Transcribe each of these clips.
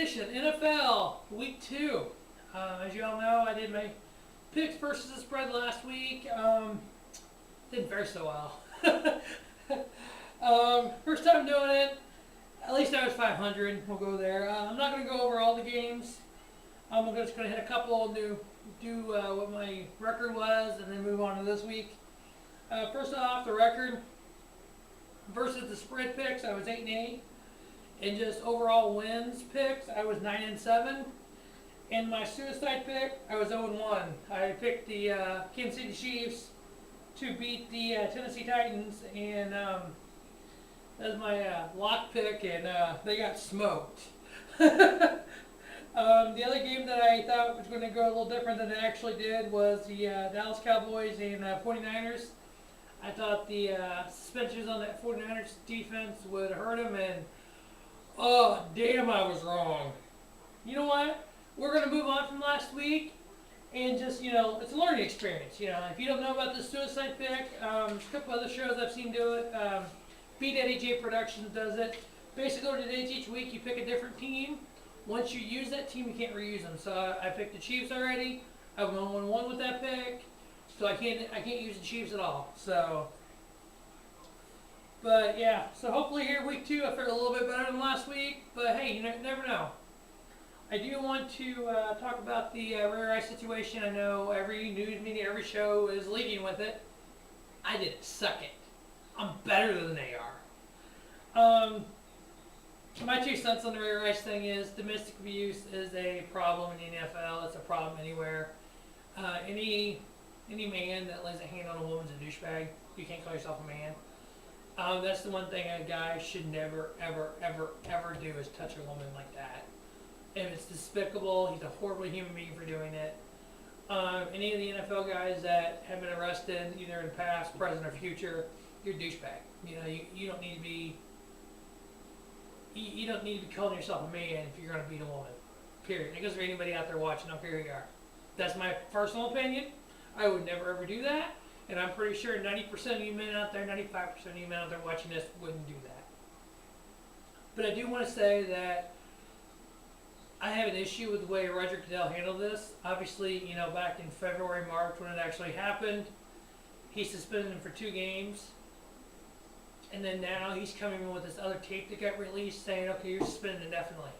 edition, NFL Week 2. As you all know, I did my picks versus the spread last week. Didn't fare so well. First time doing it. At least I was 500. We'll go there. I'm not going to go over all the games. I'm just going to hit a couple, do what my record was, and then move on to this week. First off, the record versus the spread picks, I was 8-8. And just overall wins picks, I was 9-7. In my suicide pick, I was 0-1. I picked the Kansas City Chiefs to beat the Tennessee Titans, and that was my lock pick, and they got smoked. The other game that I thought was going to go a little different than it actually did was the Dallas Cowboys and 49ers. I thought the suspensions on that 49ers defense would hurt them, and oh, damn, I was wrong. You know what? We're going to move on from last week, and just, it's a learning experience. If you don't know about the suicide pick, there's a couple other shows I've seen do it. Beat Eddie J Productions does it. Basically, what it is, each week you pick a different team. Once you use that team, you can't reuse them. So I picked the Chiefs already. I went 1-1 with that pick, so I can't use the Chiefs at all. But yeah, so hopefully here week 2 I fared a little bit better than last week. But hey, you never know. I do want to talk about the Ray Rice situation. I know every news media, every show is leading with it. I didn't suck it. I'm better than they are. My 2 cents on the Ray Rice thing is domestic abuse is a problem in the NFL. It's a problem anywhere. Any man that lays a hand on a woman's a douchebag. You can't call yourself a man. That's the one thing a guy should never, ever, ever, ever do is touch a woman like that. And it's despicable. He's a horrible human being for doing it. Any of the NFL guys that have been arrested, either in the past, present, or future, you're a douchebag. You don't need to be. You don't need to be calling yourself a man if you're going to beat a woman. Period. It goes for anybody out there watching. I don't care who you are. That's my personal opinion. I would never ever do that. And I'm pretty sure 90% of you men out there, 95% of you men out there watching this wouldn't do that. But I do want to say that I have an issue with the way Roger Goodell handled this. Obviously, back in February, March, when it actually happened, he suspended him for 2 games. And then now he's coming in with this other tape that got released saying, okay, you're suspended indefinitely.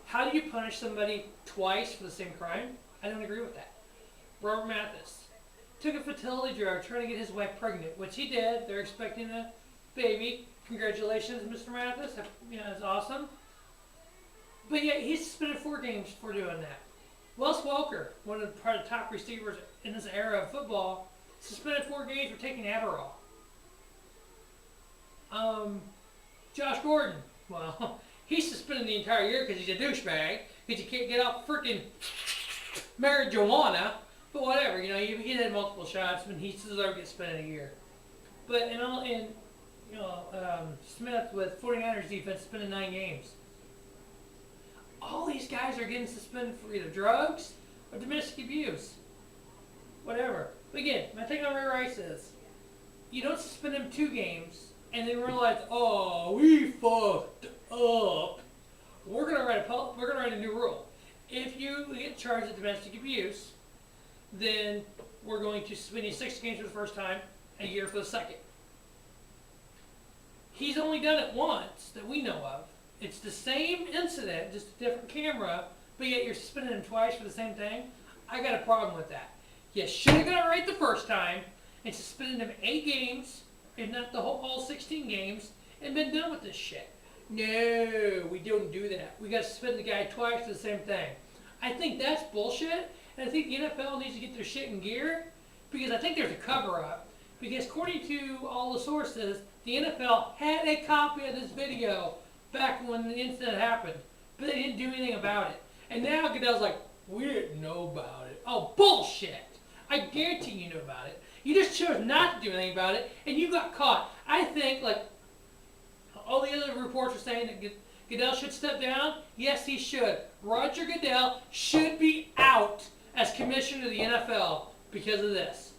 How do you punish somebody twice for the same crime? I don't agree with that. Robert Mathis took a fertility drug trying to get his wife pregnant, which he did. They're expecting a baby. Congratulations, Mr. Mathis. It's awesome. But yet he's suspended 4 games for doing that. Wes Welker, one of the top receivers in this era of football, suspended 4 games for taking Adderall. Josh Gordon, well, he's suspended the entire year because he's a douchebag, because he can't get off freaking marijuana. But whatever, he had multiple shots, and he deserved to get suspended a year. But Smith with 49ers defense suspended 9 games. All these guys are getting suspended for either drugs or domestic abuse. Whatever. But again, my thing on Ray Rice is, you don't suspend him 2 games and then realize, oh, we fucked up. We're gonna write a new rule. If you get charged with domestic abuse, then we're going to suspend you 6 games for the first time, a year for the second. He's only done it once that we know of. It's the same incident, just a different camera, but yet you're suspending him twice for the same thing. I got a problem with that. You should have got it right the first time and suspended him 8 games, if not all 16 games, and been done with this shit. No, we don't do that. We got to suspend the guy twice for the same thing. I think that's bullshit, and I think the NFL needs to get their shit in gear, because I think there's a cover-up. Because according to all the sources, the NFL had a copy of this video back when the incident happened, but they didn't do anything about it. And now Goodell's like, we didn't know about it. Oh, bullshit! I guarantee you knew about it. You just chose not to do anything about it, and you got caught. I think, like, all the other reports are saying that Goodell should step down. Yes, he should. Roger Goodell should be out as commissioner of the NFL because of this.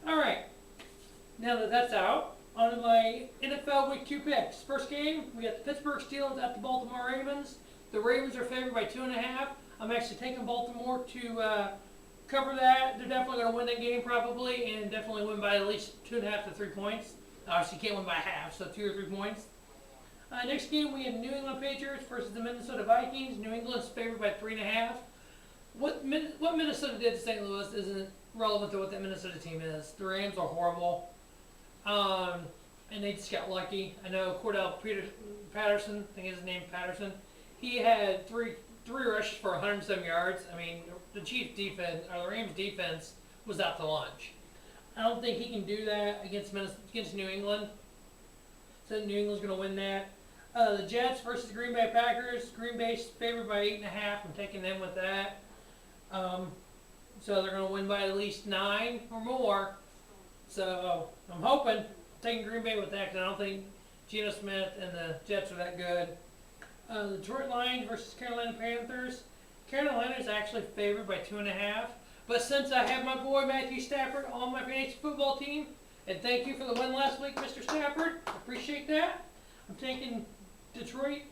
All right. Now that that's out, on to my NFL Week 2 picks. First game, we got the Pittsburgh Steelers at the Baltimore Ravens. The Ravens are favored by 2.5. I'm actually taking Baltimore to cover that. They're definitely going to win that game probably, and definitely win by at least 2.5 to 3 points. Obviously, you can't win by half, so 2 or 3 points. Next game, we have New England Patriots versus the Minnesota Vikings. New England's favored by 3.5. What Minnesota did to St. Louis isn't relevant to what that Minnesota team is. The Rams are horrible, and they just got lucky. I know Patterson, I think his name Patterson. He had three rushes for 107 yards. I mean, the Rams defense was out to lunch. I don't think he can do that against New England. So New England's going to win that. The Jets versus Green Bay Packers. Green Bay's favored by 8.5. I'm taking them with that. So they're going to win by at least 9 or more. So I'm hoping, taking Green Bay with that because I don't think Geno Smith and the Jets are that good. The Detroit Lions versus Carolina Panthers. Carolina's actually favored by 2.5. But since I have my boy Matthew Stafford on my fantasy football team, and thank you for the win last week, Mr. Stafford, I appreciate that. I'm taking Detroit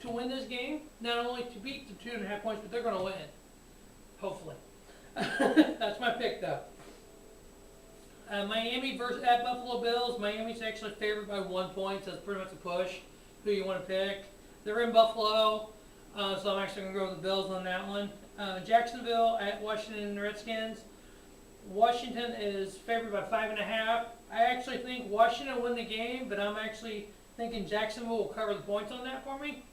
to win this game. Not only to beat the 2.5 points, but they're going to win. Hopefully. That's my pick, though. Miami versus at Buffalo Bills. Miami's actually favored by 1 point, so it's pretty much a push. Who you want to pick? They're in Buffalo, so I'm actually going to go with the Bills on that one. Jacksonville at Washington Redskins. Washington is favored by 5.5. I actually think Washington will win the game, but I'm actually thinking Jacksonville will cover the points on that for me.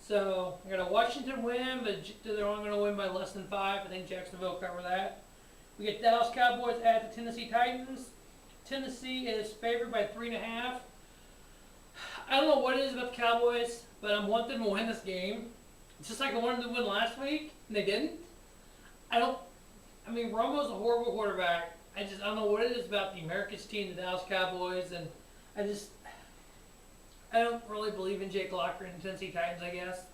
So I got a Washington win, but they're only going to win by less than 5. I think Jacksonville will cover that. We get Dallas Cowboys at the Tennessee Titans. Tennessee is favored by 3.5. I don't know what it is about the Cowboys, but I want them to win this game. It's just like I wanted them to win last week, and they didn't. I mean, Romo's a horrible quarterback. I don't know what it is about the America's team, the Dallas Cowboys, and I don't really believe in Jake Locker and the Tennessee Titans, I guess.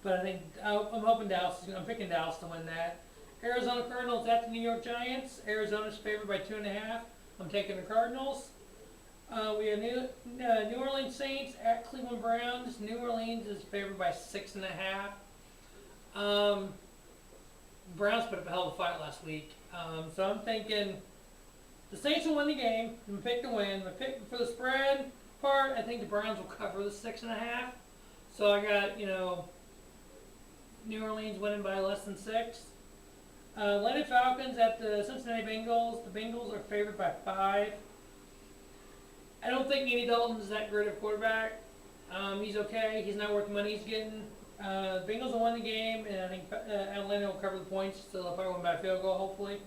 But I think I'm hoping I'm picking Dallas to win that. Arizona Cardinals at the New York Giants. Arizona's favored by 2.5. I'm taking the Cardinals. We have New Orleans Saints at Cleveland Browns. New Orleans is favored by 6.5. Browns put up a hell of a fight last week. So I'm thinking the Saints will win the game. I'm pick to win. My pick for the spread part, I think the Browns will cover the 6.5. So I got, New Orleans winning by less than 6. Atlanta Falcons at the Cincinnati Bengals. The Bengals are favored by 5. I don't think Andy Dalton is that great of a quarterback. He's okay. He's not worth the money he's getting. The Bengals will win the game, and I think Atlanta will cover the points, so they'll probably win by a field goal, hopefully.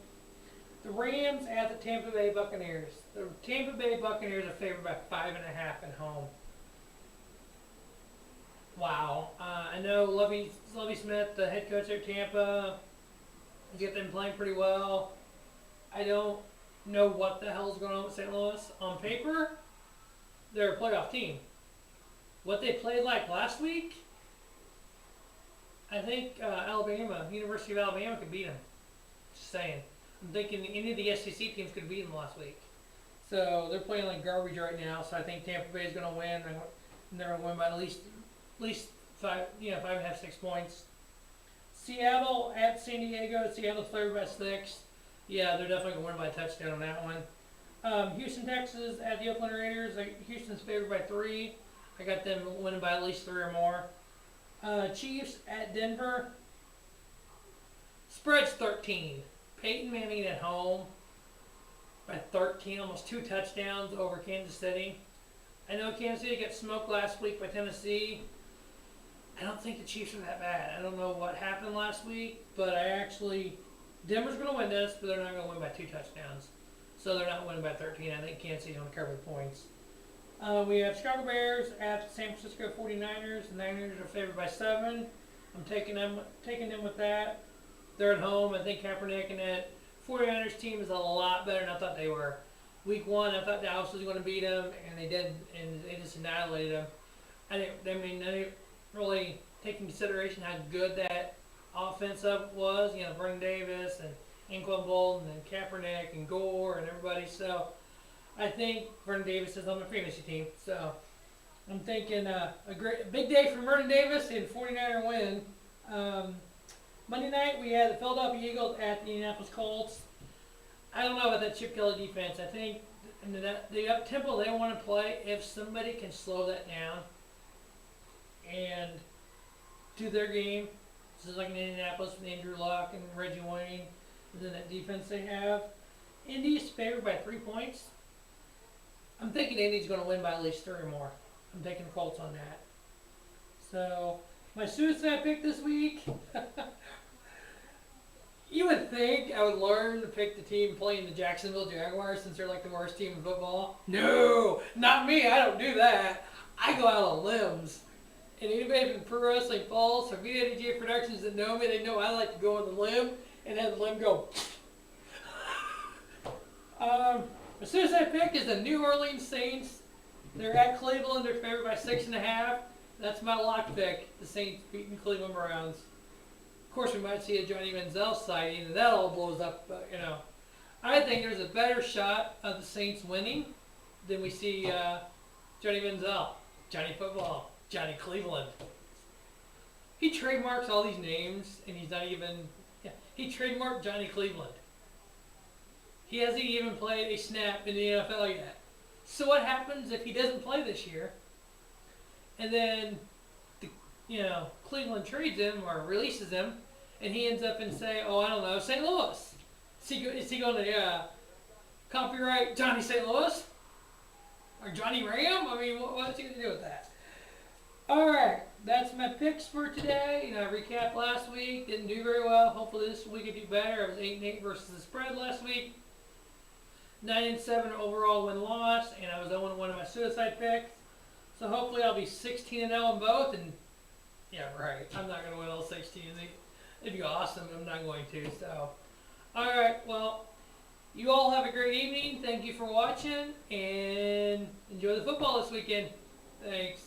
The Rams at the Tampa Bay Buccaneers. The Tampa Bay Buccaneers are favored by 5.5 at home. Wow. I know Lovie Smith, the head coach at Tampa, has got them playing pretty well. I don't know what the hell is going on with St. Louis. On paper, they're a playoff team. What they played like last week, I think University of Alabama could beat them. Just saying. I'm thinking any of the SEC teams could beat them last week. So they're playing like garbage right now. So I think Tampa Bay is going to win. And they're going to win by at least 5.5, 6 points. Seattle at San Diego. Seattle's favored by 6. Yeah, they're definitely going to win by a touchdown on that one. Houston, Texas at the Oakland Raiders. Houston's favored by 3. I got them winning by at least 3 or more. Chiefs at Denver. Spread's 13. Peyton Manning at home by 13, almost 2 touchdowns over Kansas City. I know Kansas City got smoked last week by Tennessee. I don't think the Chiefs are that bad. I don't know what happened last week, but Denver's going to win this, but they're not going to win by 2 touchdowns. So they're not winning by 13. I think Kansas City's going to cover the points. We have Chicago Bears at San Francisco 49ers. The Niners are favored by 7. I'm taking them with that. They're at home. I think Kaepernick and that 49ers team is a lot better than I thought they were. Week 1, I thought Dallas was going to beat them, and they did, and they just annihilated them. They didn't really take into consideration how good that offense was. Vernon Davis and Anquan Bolden and Kaepernick and Gore and everybody. So I think Vernon Davis is on my fantasy team. So I'm thinking a big day for Vernon Davis and 49er win. Um, Monday night we had the Philadelphia Eagles at the Indianapolis Colts. I don't know about that Chip Kelly defense. I think the up tempo they want to play, if somebody can slow that down and do their game, this is like in Indianapolis with Andrew Luck and Reggie Wayne, and then that defense they have. Indy's favored by 3 points. I'm thinking Indy's going to win by at least 3 or more. I'm taking Colts on that. So, my suicide pick this week. You would think I would learn to pick the team playing the Jacksonville Jaguars since they're like the worst team in football. No, not me. I don't do that. I go out on limbs. And anybody from Pro Wrestling Falls or VADJ Productions that know me, they know I like to go on the limb and have the limb go. My suicide pick is the New Orleans Saints. They're at Cleveland. They're favored by 6.5. That's my lock pick. The Saints beating Cleveland Browns. Of course, we might see a Johnny Manziel sighting, and that all blows up. But, I think there's a better shot of the Saints winning than we see Johnny Manziel, Johnny Football, Johnny Cleveland. He trademarks all these names, and he's not even. Yeah, he trademarked Johnny Cleveland. He hasn't even played a snap in the NFL yet. So what happens if he doesn't play this year, and then, Cleveland trades him or releases him, and he ends up in say, I don't know, St. Louis? Is he going to copyright Johnny St. Louis or Johnny Ram? I mean, what's he going to do with that? All right, that's my picks for today. I recapped last week, didn't do very well. Hopefully this week I do better. I was 8-8 versus the spread last week. 9-7 overall win-loss, and I was 0-1 in my suicide picks. So hopefully I'll be 16-0 in both, and yeah, right. I'm not going to win all 16. It'd be awesome, but I'm not going to. So, all right. Well, you all have a great evening. Thank you for watching, and enjoy the football this weekend. Thanks.